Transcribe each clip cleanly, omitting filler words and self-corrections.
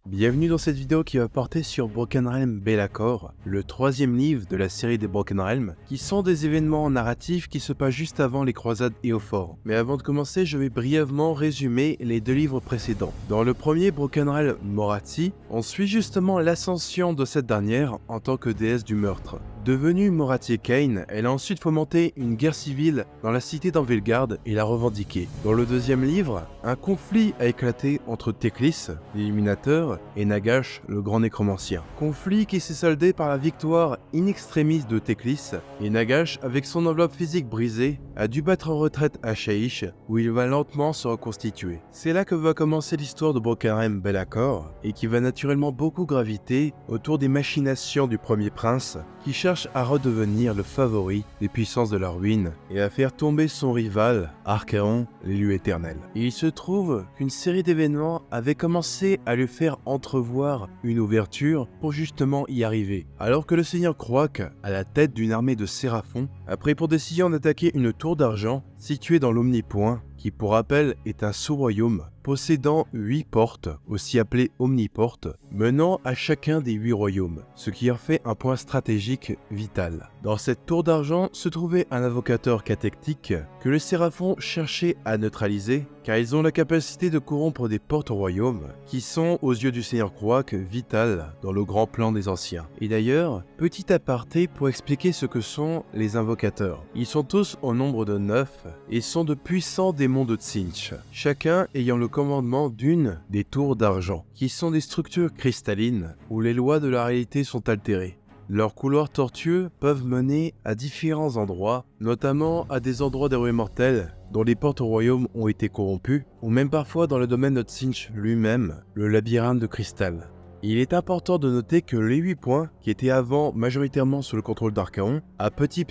Bienvenue dans cette vidéo qui va porter sur Broken Realm Be'lakor, le troisième livre de la série des Broken Realms, qui sont des événements narratifs qui se passent juste avant les croisades Éofor. Mais avant de commencer, je vais brièvement résumer les deux livres précédents. Dans le premier, Broken Realm Moradzi, on suit justement l'ascension de cette dernière en tant que déesse du meurtre. Devenue Moradzi Kane, elle a ensuite fomenté une guerre civile dans la cité d'Anvilgard et l'a revendiquée. Dans le deuxième livre, un conflit a éclaté entre Teclis, l'illuminateur, et Nagash, le grand nécromancien. Conflit qui s'est soldé par la victoire in extremis de Teclis, et Nagash, avec son enveloppe physique brisée, a dû battre en retraite à Shaish, où il va lentement se reconstituer. C'est là que va commencer l'histoire de Broken Realm Be'lakor, et qui va naturellement beaucoup graviter autour des machinations du premier prince, qui cherche à redevenir le favori des puissances de la ruine et à faire tomber son rival, Archaon, l'élu éternel. Et il se trouve qu'une série d'événements avait commencé à lui faire entrevoir une ouverture pour justement y arriver. Alors que le seigneur Croak, à la tête d'une armée de séraphons, a pris pour décision d'attaquer une tour d'argent située dans l'Omnipoint, qui pour rappel est un sous-royaume possédant 8 portes, aussi appelées omniportes, menant à chacun des 8 royaumes, ce qui en fait un point stratégique vital. Dans cette tour d'argent se trouvait un invocateur catectique que les séraphons cherchaient à neutraliser, car ils ont la capacité de corrompre des portes au royaume, qui sont, aux yeux du seigneur Croak, vitales dans le grand plan des anciens. Et d'ailleurs, petit aparté pour expliquer ce que sont les invocateurs. Ils sont tous au nombre de 9 et sont de puissants démons de Tzeentch, chacun ayant le commandement d'une des tours d'argent, qui sont des structures cristallines où les lois de la réalité sont altérées. Leurs couloirs tortueux peuvent mener à différents endroits, notamment à des endroits des royaumes mortels dont les portes au royaume ont été corrompues, ou même parfois dans le domaine de Tzeentch lui-même, le labyrinthe de cristal. Il est important de noter que les 8 points, qui étaient avant majoritairement sous le contrôle d'Archaon, à petit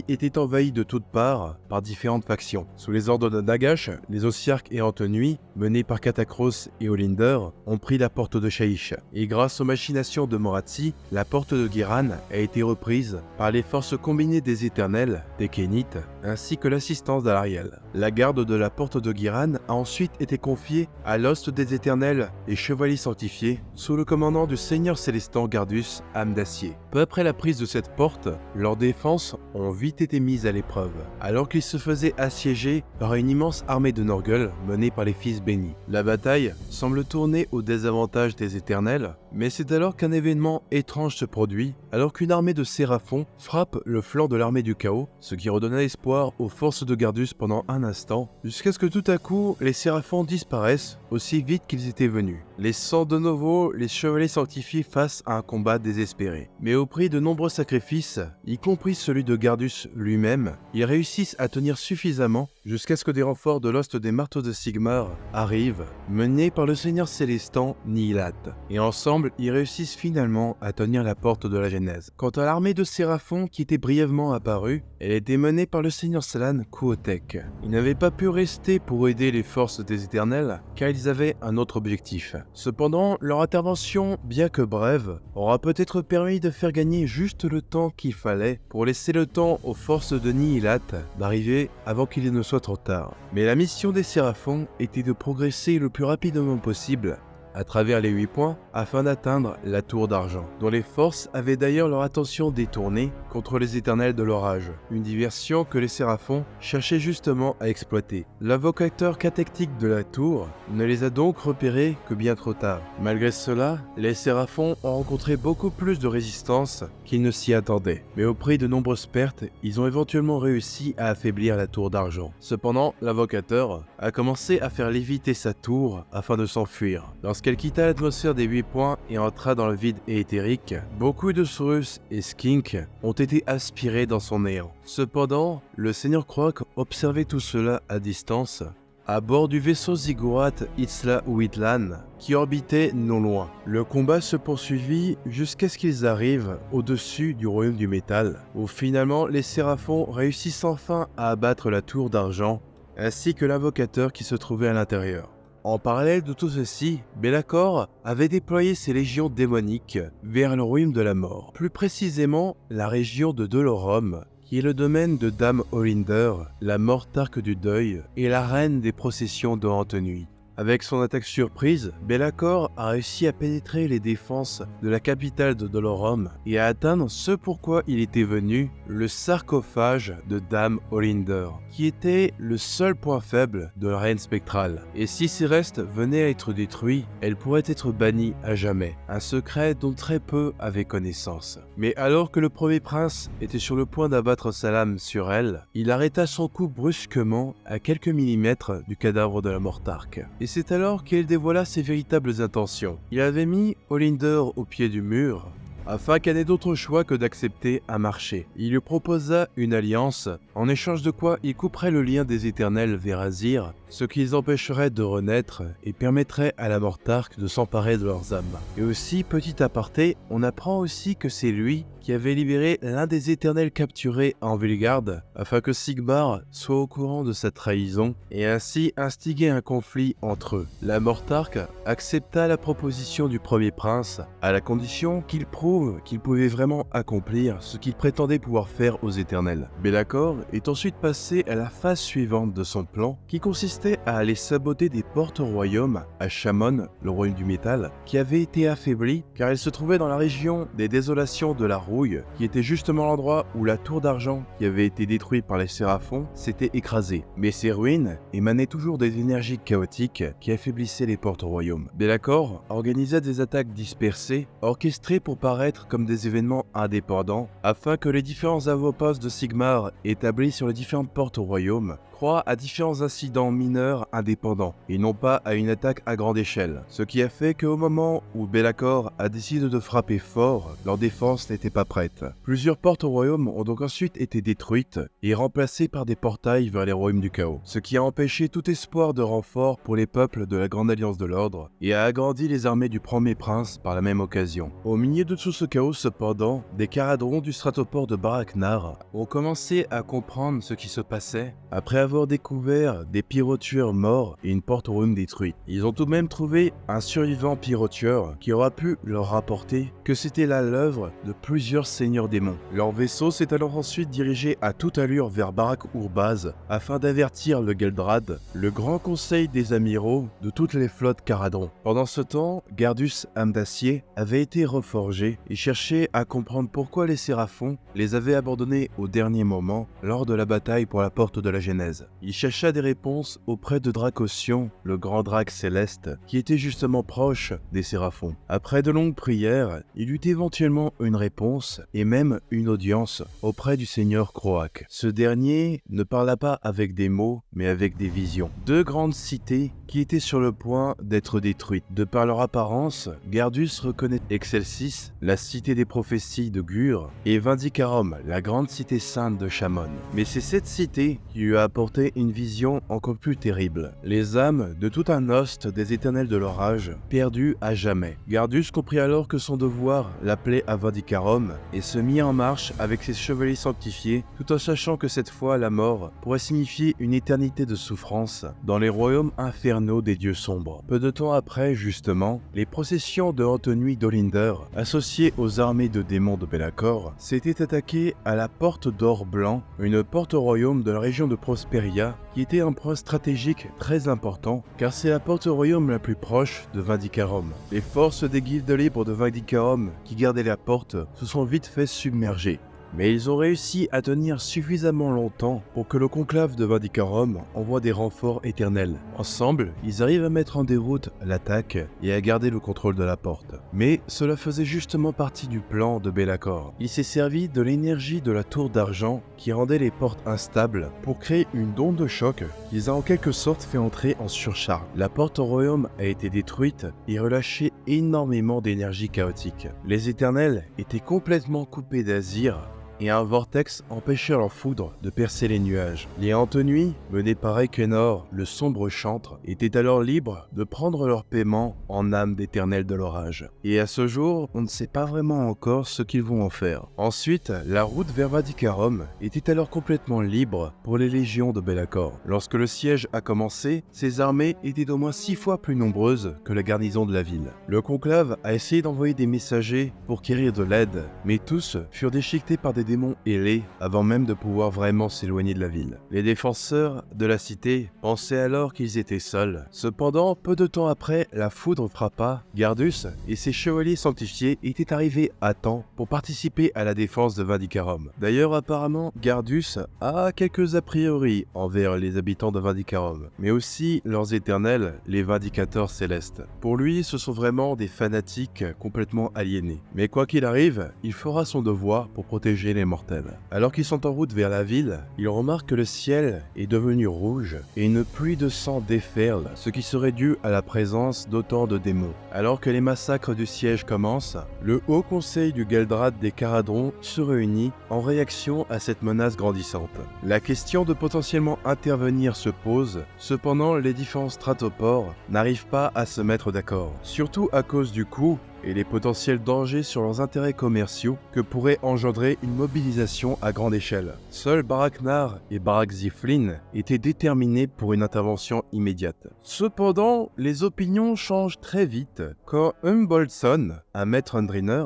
étaient envahis de toutes parts par différentes factions. Sous les ordres de Nagash, les Ossiarques et Antonuit, menés par Katakros et Olinder, ont pris la porte de Shaish. Et grâce aux machinations de Moradzi, la porte de Giran a été reprise par les forces combinées des Éternels, des Kénites, ainsi que l'assistance d'Alariel. La garde de la porte de Giran a ensuite été confiée à l'Host des Éternels et Chevaliers Sanctifiés, sous le commandant du seigneur célestant Gardus, âme d'acier. Peu après la prise de cette porte, leurs défenses ont vite été mises à l'épreuve, alors qu'ils se faisaient assiéger par une immense armée de Norgul menée par les Fils bénis. La bataille semble tourner au désavantage des Éternels, mais c'est alors qu'un événement étrange se produit, alors qu'une armée de séraphons frappe le flanc de l'armée du chaos, ce qui redonna espoir aux forces de Gardus pendant un instant, jusqu'à ce que tout à coup, les séraphons disparaissent aussi vite qu'ils étaient venus, laissant de nouveau les chevaliers sanctifiés face à un combat désespéré. Mais au prix de nombreux sacrifices, y compris celui de Gardus lui-même, ils réussissent à tenir suffisamment jusqu'à ce que des renforts de l'Host des Marteaux de Sigmar arrivent, menés par le seigneur célestant Nihilat. Et ensemble, ils réussissent finalement à tenir la porte de la Genèse. Quant à l'armée de séraphons qui était brièvement apparue, elle était menée par le seigneur Salan Kuotek. Ils n'avaient pas pu rester pour aider les forces des Éternels, car ils avaient un autre objectif. Cependant, leur intervention, bien que brève, aura peut-être permis de faire gagner juste le temps qu'il fallait pour laisser le temps aux forces de Nihilat d'arriver avant qu'il ne soit trop tard. Mais la mission des séraphons était de progresser le plus rapidement possible à travers les 8 points afin d'atteindre la tour d'argent, dont les forces avaient d'ailleurs leur attention détournée contre les éternels de l'orage, une diversion que les séraphons cherchaient justement à exploiter. L'invocateur catectique de la tour ne les a donc repérés que bien trop tard. Malgré cela, les séraphons ont rencontré beaucoup plus de résistance qu'ils ne s'y attendaient, mais au prix de nombreuses pertes, ils ont éventuellement réussi à affaiblir la tour d'argent. Cependant, l'invocateur a commencé à faire léviter sa tour afin de s'enfuir. Lorsqu'elle quitta l'atmosphère des 8 points et entra dans le vide éthérique, beaucoup de Saurus et Skink ont été aspirés dans son néant. Cependant, le seigneur Croak observait tout cela à distance, à bord du vaisseau Ziggurat Itzla Uitlan, qui orbitait non loin. Le combat se poursuivit jusqu'à ce qu'ils arrivent au-dessus du royaume du métal, où finalement les séraphons réussissent enfin à abattre la tour d'argent, ainsi que l'invocateur qui se trouvait à l'intérieur. En parallèle de tout ceci, Be'lakor avait déployé ses légions démoniques vers le royaume de la mort, plus précisément la région de Dolorum, qui est le domaine de Dame Olinder, la mortarque du deuil et la reine des processions de Antonuit. Avec son attaque surprise, Be'lakor a réussi à pénétrer les défenses de la capitale de Dolorum et à atteindre ce pourquoi il était venu, le sarcophage de Dame Olinder, qui était le seul point faible de la reine spectrale. Et si ces restes venaient à être détruits, elle pourrait être bannie à jamais, un secret dont très peu avaient connaissance. Mais alors que le premier prince était sur le point d'abattre sa lame sur elle, il arrêta son coup brusquement à quelques millimètres du cadavre de la Mortarque. Et c'est alors qu'elle dévoila ses véritables intentions. Il avait mis Olinder au pied du mur, afin qu'elle n'ait d'autre choix que d'accepter un marché. Il lui proposa une alliance, en échange de quoi il couperait le lien des éternels vers Azir, ce qui les empêcherait de renaître et permettrait à la Mortarque de s'emparer de leurs âmes. Et aussi, petit aparté, on apprend aussi que c'est lui qui avait libéré l'un des éternels capturés à Anvilgarde, afin que Sigmar soit au courant de sa trahison et ainsi instiguer un conflit entre eux. La Mortarque accepta la proposition du premier prince, à la condition qu'il prouve qu'il pouvait vraiment accomplir ce qu'il prétendait pouvoir faire aux éternels. Be'lakor est ensuite passé à la phase suivante de son plan, qui consistait à aller saboter des portes au royaume à Shamon, le royaume du métal, qui avait été affaibli car il se trouvait dans la région des désolations de la Rouille, qui était justement l'endroit où la tour d'argent qui avait été détruite par les Séraphons s'était écrasée. Mais ces ruines émanaient toujours des énergies chaotiques qui affaiblissaient les portes au royaume. Be'lakor organisa des attaques dispersées, orchestrées pour paraître comme des événements indépendants, afin que les différents avant-postes de Sigmar établis sur les différentes portes au royaume croient à différents incidents mineurs indépendants, et non pas à une attaque à grande échelle. Ce qui a fait qu'au moment où Be'lakor a décidé de frapper fort, leur défense n'était pas prête. Plusieurs portes au royaume ont donc ensuite été détruites et remplacées par des portails vers les royaumes du chaos, ce qui a empêché tout espoir de renfort pour les peuples de la Grande Alliance de l'Ordre et a agrandi les armées du premier prince par la même occasion. Au milieu de tout ce chaos cependant, des caradrons du stratoport de Baraknar ont commencé à comprendre ce qui se passait après avoir découvert des pyrotueurs morts et une porte au royaume détruite. Ils ont tout de même trouvé un survivant pyrotueur qui aura pu leur rapporter que c'était là l'œuvre de plusieurs seigneurs démons. Leur vaisseau s'est alors ensuite dirigé à toute allure vers Barak Urbaz afin d'avertir le Geldrad, le grand conseil des amiraux de toutes les flottes caradrons. Pendant ce temps, Gardus Amdacier avait été reforgé et cherchait à comprendre pourquoi les Séraphons les avaient abandonnés au dernier moment lors de la bataille pour la porte de la Genèse. Il chercha des réponses auprès de Dracossion, le grand drac céleste, qui était justement proche des Séraphons. Après de longues prières, il eut éventuellement une réponse et même une audience auprès du seigneur Croak. Ce dernier ne parla pas avec des mots, mais avec des visions. Deux grandes cités qui étaient sur le point d'être détruites. De par leur apparence, Gardus reconnaît Excelsis, la cité des prophéties de Gur, et Vindicarum, la grande cité sainte de Shamon. Mais c'est cette cité qui lui a apporté une vision encore plus terrible. Les âmes de tout un host des éternels de l'orage, perdus à jamais. Gardus comprit alors que son devoir l'appelait à Vindicarum et se mit en marche avec ses chevaliers sanctifiés, tout en sachant que cette fois la mort pourrait signifier une éternité de souffrance dans les royaumes infernaux des dieux sombres. Peu de temps après, justement, les processions de haute nuit d'Olinder, associées aux armées de démons de Be'lakor, s'étaient attaquées à la porte d'or blanc, une porte au royaume de la région de Prosperia, qui était un point stratégique très important, car c'est la porte au royaume la plus proche de Vindicarum. Les forces des guildes libres de Vindicarum, qui gardaient la porte, se sont vite fait submerger. Mais ils ont réussi à tenir suffisamment longtemps pour que le conclave de Vindicarum envoie des renforts éternels. Ensemble, ils arrivent à mettre en déroute l'attaque et à garder le contrôle de la porte. Mais cela faisait justement partie du plan de Be'lakor. Il s'est servi de l'énergie de la tour d'argent qui rendait les portes instables pour créer une onde de choc qui les a en quelque sorte fait entrer en surcharge. La porte au royaume a été détruite et relâché énormément d'énergie chaotique. Les éternels étaient complètement coupés d'Azir et un vortex empêchait leur foudre de percer les nuages. Les Antonuits, menés par Ekenor, le sombre chantre, étaient alors libres de prendre leur paiement en âme d'éternel de l'orage. Et à ce jour, on ne sait pas vraiment encore ce qu'ils vont en faire. Ensuite, la route vers Vindicarum était alors complètement libre pour les légions de Be'lakor. Lorsque le siège a commencé, ces armées étaient d'au moins 6 fois plus nombreuses que la garnison de la ville. Le conclave a essayé d'envoyer des messagers pour quérir de l'aide, mais tous furent déchiquetés par des démons ailés avant même de pouvoir vraiment s'éloigner de la ville. Les défenseurs de la cité pensaient alors qu'ils étaient seuls. Cependant, peu de temps après, la foudre frappa. Gardus et ses chevaliers sanctifiés étaient arrivés à temps pour participer à la défense de Vindicarum. D'ailleurs, apparemment, Gardus a quelques a priori envers les habitants de Vindicarum, mais aussi leurs éternels, les Vindicateurs célestes. Pour lui, ce sont vraiment des fanatiques complètement aliénés. Mais quoi qu'il arrive, il fera son devoir pour protéger les mortels. Alors qu'ils sont en route vers la ville, il remarque que le ciel est devenu rouge et une pluie de sang déferle, ce qui serait dû à la présence d'autant de démons. Alors que les massacres du siège commencent, le Haut Conseil du Galdrad des Caradrons se réunit en réaction à cette menace grandissante. La question de potentiellement intervenir se pose, cependant les différents stratopores n'arrivent pas à se mettre d'accord, surtout à cause du coût et les potentiels dangers sur leurs intérêts commerciaux que pourrait engendrer une mobilisation à grande échelle. Seuls Baraknar et Barak Ziflin étaient déterminés pour une intervention immédiate. Cependant, les opinions changent très vite quand Humboldt, un maître Undriner,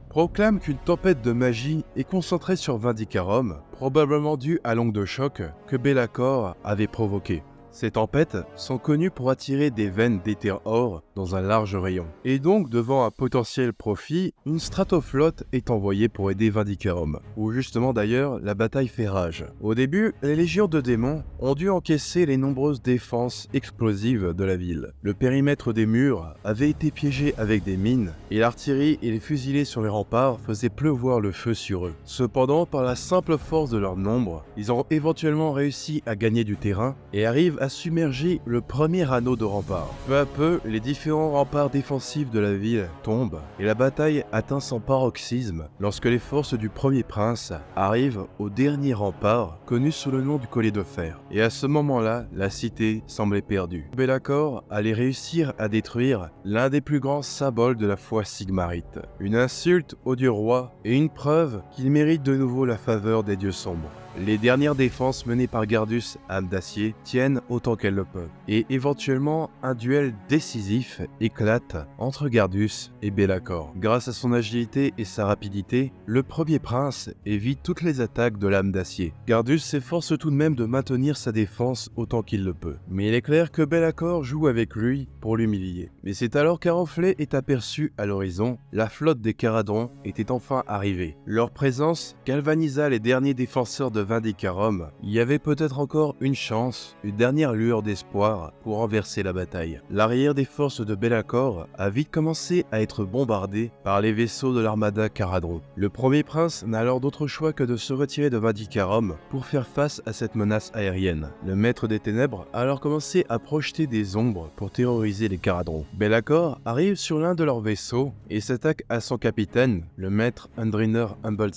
proclame qu'une tempête de magie est concentrée sur Vindicarum, probablement due à l'onde de choc que Be'lakor avait provoquée. Ces tempêtes sont connues pour attirer des veines d'éther or dans un large rayon. Et donc, devant un potentiel profit, une stratoflotte est envoyée pour aider Vindicarum, où justement d'ailleurs la bataille fait rage. Au début, les légions de démons ont dû encaisser les nombreuses défenses explosives de la ville. Le périmètre des murs avait été piégé avec des mines, et l'artillerie et les fusiliers sur les remparts faisaient pleuvoir le feu sur eux. Cependant, par la simple force de leur nombre, ils ont éventuellement réussi à gagner du terrain et arrivent à submerger le premier anneau de rempart. Peu à peu, les différents remparts défensifs de la ville tombent et la bataille atteint son paroxysme lorsque les forces du premier prince arrivent au dernier rempart connu sous le nom du collier de fer. Et à ce moment-là, la cité semblait perdue. Be'lakor allait réussir à détruire l'un des plus grands symboles de la foi sigmarite. Une insulte au dieu roi et une preuve qu'il mérite de nouveau la faveur des dieux sombres. Les dernières défenses menées par Gardus, âme d'acier, tiennent autant qu'elles le peuvent, et éventuellement un duel décisif éclate entre Gardus et Be'lakor. Grâce à son agilité et sa rapidité, le premier prince évite toutes les attaques de l'âme d'acier. Gardus s'efforce tout de même de maintenir sa défense autant qu'il le peut, mais il est clair que Be'lakor joue avec lui pour l'humilier. Mais c'est alors qu'Aranflé est aperçu à l'horizon, la flotte des Caradrons était enfin arrivée. Leur présence galvanisa les derniers défenseurs de Vindicarum. Il y avait peut-être encore une chance, une dernière lueur d'espoir pour renverser la bataille. L'arrière des forces de Be'lakor a vite commencé à être bombardé par les vaisseaux de l'armada Caradron. Le premier prince n'a alors d'autre choix que de se retirer de Vindicarum pour faire face à cette menace aérienne. Le maître des ténèbres a alors commencé à projeter des ombres pour terroriser les Caradrons. Be'lakor arrive sur l'un de leurs vaisseaux et s'attaque à son capitaine, le maître Undriner Humboldt,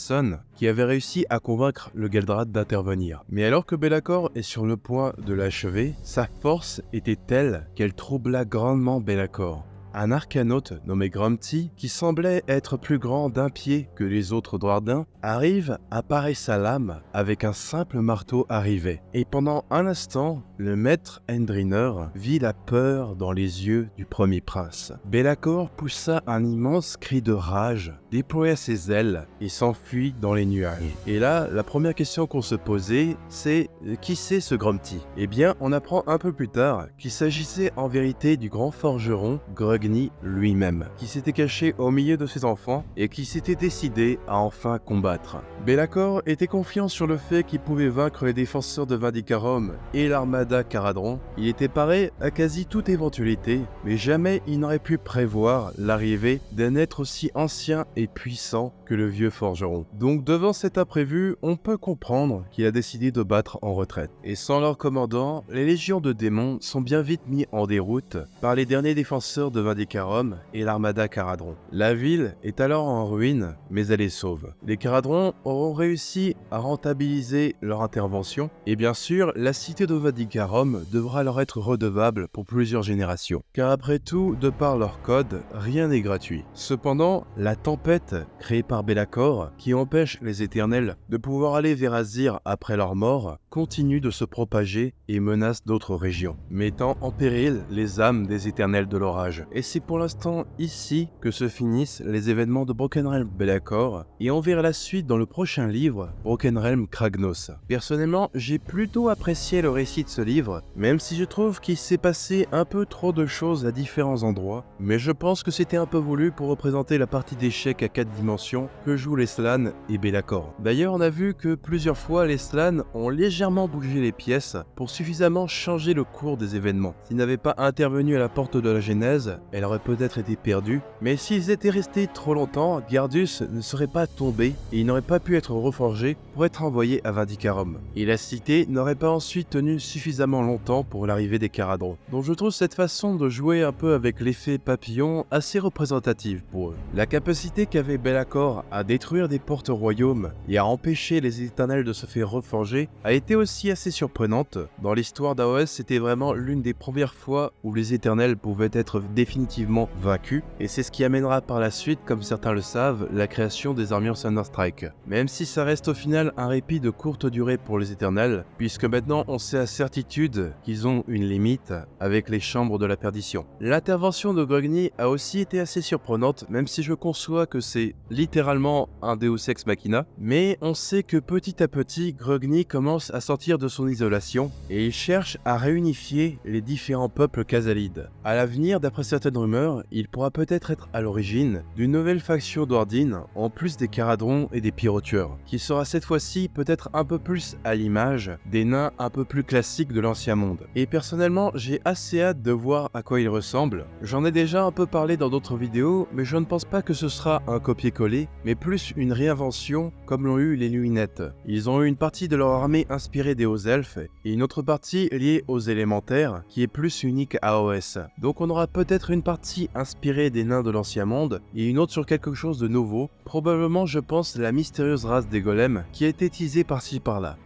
qui avait réussi à convaincre le Galdrad d'intervenir. Mais alors que Be'lakor est sur le point de l'achever, sa force était telle qu'elle troubla grandement Be'lakor. Un arcanote nommé Grumpty, qui semblait être plus grand d'un pied que les autres Droardins, arrive à parer sa lame avec un simple marteau arrivé. Et pendant un instant, le maître Undriner vit la peur dans les yeux du premier prince. Be'lakor poussa un immense cri de rage, déploya ses ailes et s'enfuit dans les nuages. Et là, la première question qu'on se posait, c'est qui c'est ce Grumpty? Eh bien, on apprend un peu plus tard qu'il s'agissait en vérité du grand forgeron Grugni lui-même, qui s'était caché au milieu de ses enfants et qui s'était décidé à enfin combattre. Be'lakor était confiant sur le fait qu'il pouvait vaincre les défenseurs de Vindicarum et l'armada Caradron. Il était paré à quasi toute éventualité, mais jamais il n'aurait pu prévoir l'arrivée d'un être aussi ancien et puissant que le vieux forgeron. Donc devant cet imprévu, on peut comprendre qu'il a décidé de battre en retraite. Et sans leur commandant, les légions de démons sont bien vite mis en déroute par les derniers défenseurs de Vindicarum et l'armada Caradron. La ville est alors en ruine, mais elle est sauve. Les Caradrons auront réussi à rentabiliser leur intervention, et bien sûr, la cité de Vindicarum devra leur être redevable pour plusieurs générations. Car après tout, de par leur code, rien n'est gratuit. Cependant, la tempête créée par Be'lakor, qui empêche les éternels de pouvoir aller vers Azir après leur mort, continue de se propager et menace d'autres régions, mettant en péril les âmes des éternels de l'orage. Et c'est pour l'instant ici que se finissent les événements de Broken Realm Be'lakor, et on verra la suite dans le prochain livre, Broken Realm Kragnos. Personnellement, j'ai plutôt apprécié le récit de ce livre, même si je trouve qu'il s'est passé un peu trop de choses à différents endroits, mais je pense que c'était un peu voulu pour représenter la partie d'échecs à 4 dimensions que jouent les Slann et Be'lakor. D'ailleurs, on a vu que plusieurs fois les Slann ont légèrement bougé les pièces pour suffisamment changer le cours des événements. S'ils n'avaient pas intervenu à la porte de la Genèse, elle aurait peut-être été perdue, mais s'ils étaient restés trop longtemps, Gardus ne serait pas tombé et il n'aurait pas pu être reforgé pour être envoyé à Vindicarum. Et la cité n'aurait pas ensuite tenu suffisamment longtemps pour l'arrivée des Caradhras. Donc je trouve cette façon de jouer un peu avec l'effet papillon assez représentative pour eux. La capacité qu'avait Be'lakor à détruire des portes royaumes et à empêcher les éternels de se faire reforger a été aussi assez surprenante. Dans l'histoire d'AOS, c'était vraiment l'une des premières fois où les éternels pouvaient être définitivement vaincus, et c'est ce qui amènera par la suite, comme certains le savent, la création des armures Thunderstrike. Même si ça reste au final un répit de courte durée pour les éternels, puisque maintenant on sait à certitude qu'ils ont une limite avec les chambres de la perdition. L'intervention de Grogny a aussi été assez surprenante, même si je conçois que c'est littéralement un Deus Ex Machina, mais on sait que petit à petit, Grogny commence à sortir de son isolation, et il cherche à réunifier les différents peuples khazalides. À l'avenir, d'après certaines rumeurs, il pourra peut-être être à l'origine d'une nouvelle faction d'Ordine, en plus des Caradhras et des Pyrotueurs, qui sera cette fois-ci peut-être un peu plus à l'image des nains un peu plus classiques de l'Ancien Monde. Et personnellement, j'ai assez hâte de voir à quoi ils ressemblent. J'en ai déjà un peu parlé dans d'autres vidéos, mais je ne pense pas que ce sera un copier-coller, mais plus une réinvention comme l'ont eu les Luinettes. Ils ont eu une partie de leur armée inspirée des hauts elfes, et une autre partie liée aux élémentaires, qui est plus unique à OS. Donc on aura peut-être une partie inspirée des nains de l'Ancien Monde, et une autre sur quelque chose de nouveau, probablement je pense la mystérieuse race des golems, qui a été teasée par-ci par-là.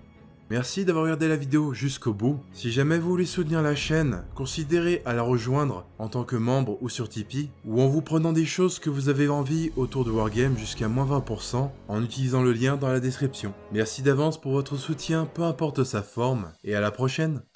Merci d'avoir regardé la vidéo jusqu'au bout. Si jamais vous voulez soutenir la chaîne, considérez à la rejoindre en tant que membre ou sur Tipeee, ou en vous prenant des choses que vous avez envie autour de Wargame jusqu'à moins 20% en utilisant le lien dans la description. Merci d'avance pour votre soutien, peu importe sa forme, et à la prochaine.